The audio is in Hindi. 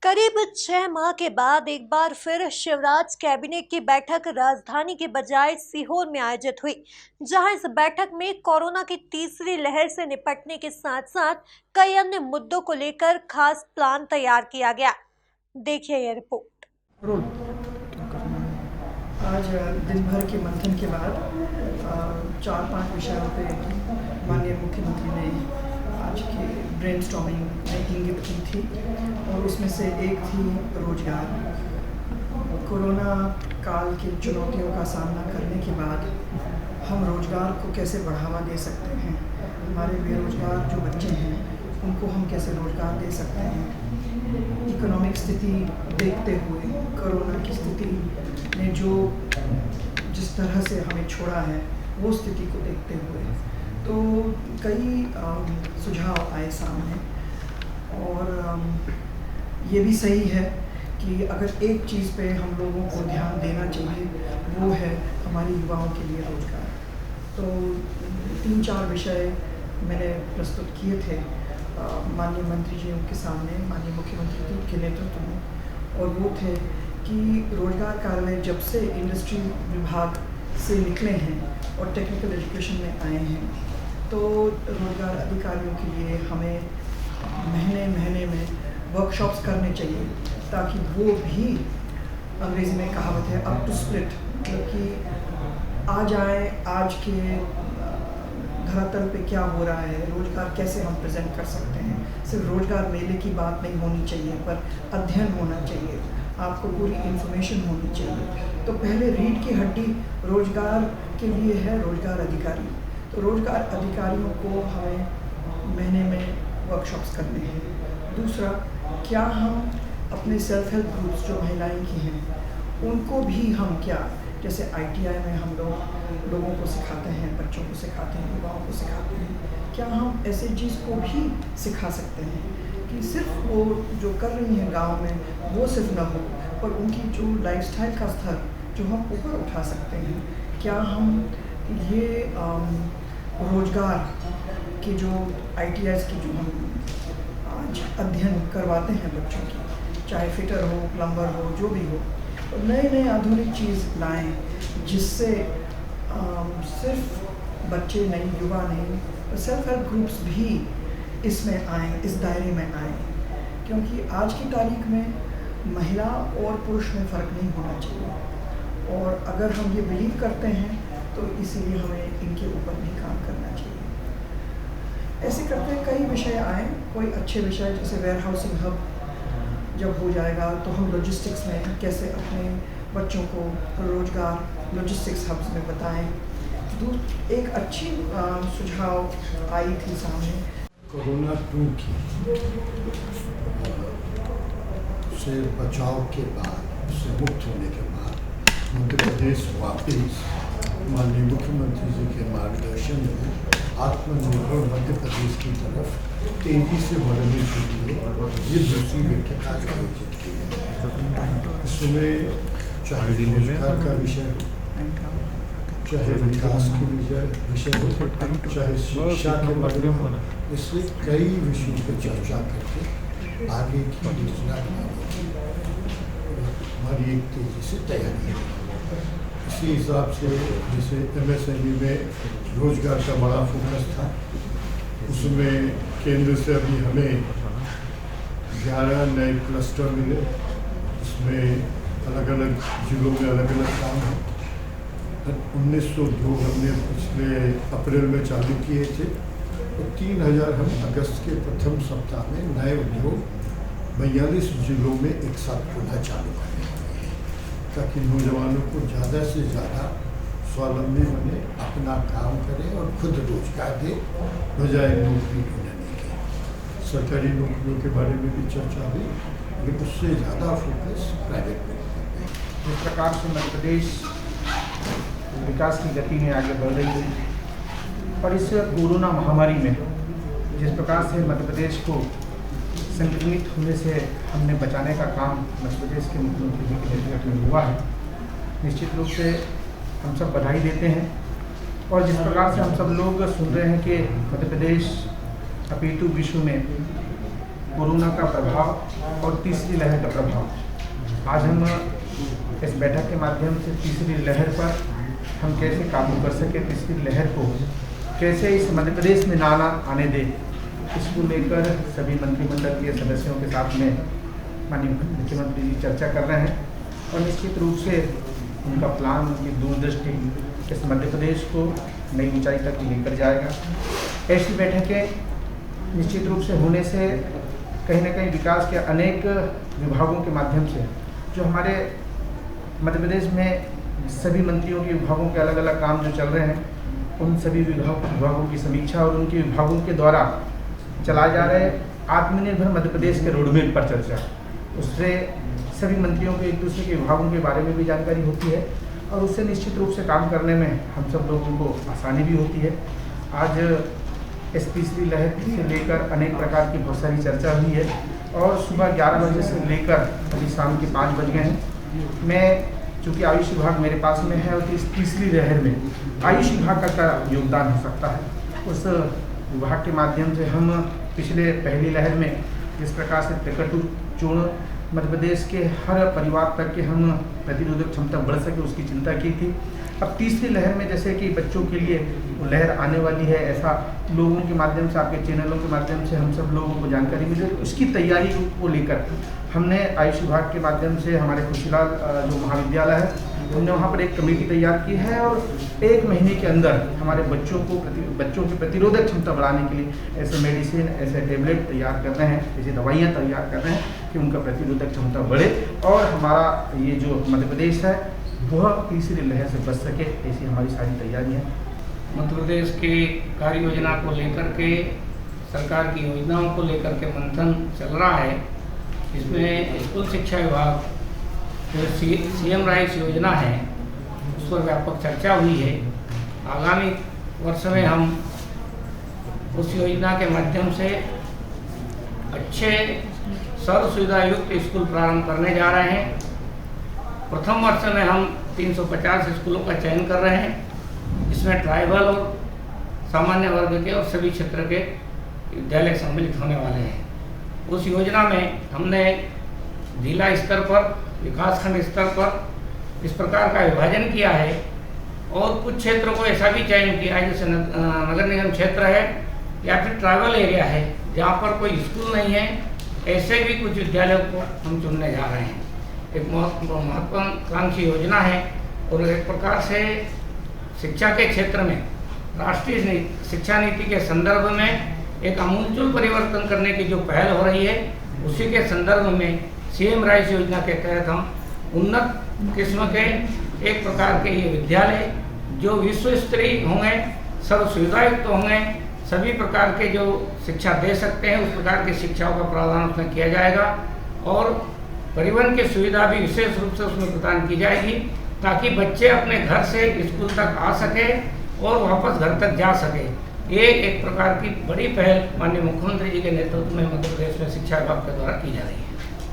करीब 6 माह के बाद एक बार फिर शिवराज कैबिनेट की बैठक राजधानी के बजाय सीहोर में आयोजित हुई, जहां इस बैठक में कोरोना की तीसरी लहर से निपटने के साथ साथ कई अन्य मुद्दों को लेकर खास प्लान तैयार किया गया। देखिए यह रिपोर्ट। आज दिन भर के मंथन के बाद 4-5 विषयों पे माननीय मुख्यमंत्री ने आज की ब्रेनस्टॉर्मिंग में इंगित की थी और उसमें से एक थी रोजगार। कोरोना काल की चुनौतियों का सामना करने के बाद हम रोजगार को कैसे बढ़ावा दे सकते हैं, हमारे बेरोजगार जो बच्चे हैं उनको हम कैसे रोजगार दे सकते हैं। इकोनॉमिक स्थिति देखते हुए, कोरोना की स्थिति ने जो जिस तरह से हमें छोड़ा है वो स्थिति को देखते हुए तो कई सुझाव आए सामने। और ये भी सही है कि अगर एक चीज़ पे हम लोगों को ध्यान देना चाहिए वो है हमारे युवाओं के लिए रोजगार। तो 3-4 विषय मैंने प्रस्तुत किए थे माननीय मंत्री जी के सामने, माननीय मुख्यमंत्री के नेतृत्व में, और वो थे कि रोजगार कार्यालय जब से इंडस्ट्री विभाग से निकले हैं और टेक्निकल एजुकेशन में आए हैं तो रोजगार अधिकारियों के लिए हमें महीने में वर्कशॉप्स करने चाहिए ताकि वो भी, अंग्रेज़ी में कहावत है अप टू स्प्लिट, मतलब कि आ जाए आज के धरातल पे क्या हो रहा है, रोजगार कैसे हम प्रेजेंट कर सकते हैं। सिर्फ रोजगार मेले की बात नहीं होनी चाहिए पर अध्ययन होना चाहिए, आपको पूरी इन्फॉर्मेशन होनी चाहिए। तो पहले रीढ़ की हड्डी रोजगार के लिए है रोजगार अधिकारी। तो रोजगार अधिकारियों को हमें महीने में वर्कशॉप्स करने हैं। दूसरा, क्या हम अपने सेल्फ हेल्प ग्रुप्स जो महिलाएं की हैं उनको भी हम जैसे ITI में हम लोगों को सिखाते हैं, बच्चों को सिखाते हैं, युवाओं को सिखाते हैं, क्या हम ऐसे चीज़ को भी सिखा सकते हैं कि सिर्फ वो जो कर रही हैं गांव में वो सिर्फ ना हो पर उनकी जो लाइफस्टाइल का स्तर जो हम ऊपर उठा सकते हैं। क्या हम ये रोजगार की जो ITIs की जो हम आज अध्ययन करवाते हैं बच्चों की, चाहे फिटर हो, प्लम्बर हो, जो भी हो, तो नए आधुनिक चीज़ लाएं जिससे सिर्फ बच्चे नहीं, युवा नहीं, सेल्फ हेल्प ग्रुप्स भी इसमें आएँ, इस दायरे में आएँ। क्योंकि आज की तारीख में महिला और पुरुष में फ़र्क नहीं होना चाहिए और अगर हम ये बिलीव करते हैं तो इसीलिए हमें इनके ऊपर भी काम करना चाहिए। ऐसे करते कई विषय आए, कोई अच्छे विषय जैसे वेयर हाउसिंग हब जब हो जाएगा तो हम लॉजिस्टिक्स में कैसे अपने बच्चों को रोजगार लॉजिस्टिक्स हब्स में बताएं। एक अच्छी सुझाव आई थी सामने कोरोना 2 की से बचाव के बाद, उससे मुक्त होने के बाद मध्य प्रदेश वापिस माननीय मुख्यमंत्री जी के मार्गदर्शन में आत्मनिर्भर मध्य प्रदेश की तरफ तेजी से बढ़ने के लिए ये दूसरी बैठक आयोजित की है। इसमें चाहे रोजगार का विषय हो, चाहे विकास के विषय हो, चाहे शिक्षा के बारे में, इससे कई विषयों पर चर्चा करके आगे की योजना बनाने हमारी एक तेजी से तैयारी है। इसी हिसाब से जैसे MSME में रोजगार का बड़ा फोकस था, उसमें केंद्र से अभी हमें 11 नए क्लस्टर मिले, इसमें अलग अलग जिलों में अलग अलग काम है। 1902 हमने पिछले अप्रैल में चालू किए थे और 3000 हम अगस्त के प्रथम सप्ताह में नए उद्योग 42 जिलों में एक साथ खोलना चालू करें ताकि नौजवानों को ज़्यादा से ज़्यादा स्वावलंबी बने, अपना काम करें और खुद रोजगार दे, बजाय नौकरी ढूंढने के। सरकारी नौकरियों के बारे में भी चर्चा हुई, लेकिन उससे ज़्यादा फोकस प्राइवेट में करते हैं। जिस प्रकार से मध्य प्रदेश विकास की गति में आगे बढ़ रही है और इस कोरोना महामारी में जिस प्रकार से मध्य प्रदेश को संक्रमित होने से हमने बचाने का काम मध्य प्रदेश के मुख्यमंत्री जी के नेतृत्व में हुआ है, निश्चित रूप से हम सब बधाई देते हैं। और जिस प्रकार से हम सब लोग सुन रहे हैं कि मध्य प्रदेश अपितु विश्व में कोरोना का प्रभाव और तीसरी लहर का प्रभाव। आज हम इस बैठक के माध्यम से तीसरी लहर पर हम कैसे काबू कर सके, तीसरी लहर को कैसे इस मध्य प्रदेश में ना आने दे, इसको लेकर सभी मंत्रिमंडल के सदस्यों के साथ में माननीय मुख्यमंत्री जी चर्चा कर रहे हैं और निश्चित रूप से उनका प्लान, उनकी दूरदृष्टि इस मध्य प्रदेश को नई ऊंचाई तक लेकर जाएगा। ऐसी बैठकें निश्चित रूप से होने से कहीं ना कहीं विकास के अनेक विभागों के माध्यम से जो हमारे मध्य प्रदेश में सभी मंत्रियों के विभागों के अलग अलग काम जो चल रहे हैं, उन सभी विभागों की समीक्षा और उनके विभागों के द्वारा चलाए जा रहे आत्मनिर्भर मध्य प्रदेश के रोडमैप पर चर्चा, उससे सभी मंत्रियों के एक दूसरे के विभागों के बारे में भी जानकारी होती है और उससे निश्चित रूप से काम करने में हम सब लोगों को आसानी भी होती है। आज इस तीसरी लहर से लेकर अनेक प्रकार की बहुत सारी चर्चा हुई है और सुबह 11 बजे से लेकर अभी शाम के 5 बज गए हैं। मैं चूँकि आयुष विभाग मेरे पास में है और इस तीसरी लहर में आयुष विभाग का क्या योगदान हो सकता है, उस विभाग के माध्यम से हम पिछले पहली लहर में जिस प्रकार से टिकटू चूर्ण मध्य प्रदेश के हर परिवार तक के हम प्रतिरोधक क्षमता बढ़ सके उसकी चिंता की थी। अब तीसरी लहर में जैसे कि बच्चों के लिए लहर आने वाली है, ऐसा लोगों के माध्यम से, आपके चैनलों के माध्यम से हम सब लोगों को जानकारी मिले, उसकी तैयारी को लेकर हमने आयुष विभाग के माध्यम से हमारे खुशीलाल जो महाविद्यालय है, हमने वहाँ पर एक कमेटी तैयार की है और 1 महीने के अंदर हमारे बच्चों की प्रतिरोधक क्षमता बढ़ाने के लिए ऐसे मेडिसिन, ऐसे टेबलेट तैयार कर रहे हैं, ऐसी दवाइयाँ तैयार कर रहे हैं कि उनका प्रतिरोधक क्षमता बढ़े और हमारा ये जो मध्य प्रदेश है वह तीसरी लहर से बच सके, ऐसी हमारी सारी तैयारियाँ। मध्य प्रदेश की कार्य योजना को लेकर के, सरकार की योजनाओं को लेकर के मंथन चल रहा है। इसमें स्कूल शिक्षा विभाग जो सीएम राइस योजना है उस पर व्यापक चर्चा हुई है। आगामी वर्ष में हम उस योजना के माध्यम से अच्छे सर्व सुविधा युक्त स्कूल प्रारंभ करने जा रहे हैं। प्रथम वर्ष में हम 350 स्कूलों का चयन कर रहे हैं। इसमें ट्राइबल और सामान्य वर्ग के और सभी क्षेत्र के विद्यालय सम्मिलित होने वाले हैं। उस योजना में हमने जिला स्तर पर, विकासखंड स्तर पर इस प्रकार का विभाजन किया है और कुछ क्षेत्रों को ऐसा भी चयन किया है जैसे नगर निगम क्षेत्र है या फिर ट्राइबल एरिया है जहाँ पर कोई स्कूल नहीं है, ऐसे भी कुछ विद्यालयों को हम चुनने जा रहे हैं। एक महत्वाकांक्षी योजना है और एक प्रकार से शिक्षा के क्षेत्र में राष्ट्रीय शिक्षा नीति के संदर्भ में एक आमूलचूल परिवर्तन करने की जो पहल हो रही है, उसी के संदर्भ में सीएम राइस योजना के तहत हम उन्नत किस्म के एक प्रकार के ये विद्यालय जो विश्व स्तरीय होंगे, सर्व सुविधायुक्त होंगे, सभी प्रकार के जो शिक्षा दे सकते हैं उस प्रकार की शिक्षाओं का प्रावधान उसमें किया जाएगा और परिवहन की सुविधा भी विशेष रूप से उसमें प्रदान की जाएगी ताकि बच्चे अपने घर से स्कूल तक आ सके और वापस घर तक जा सके। ये एक प्रकार की बड़ी पहल माननीय मुख्यमंत्री जी के नेतृत्व में मध्य प्रदेश में शिक्षा विभाग के द्वारा की जा रही है।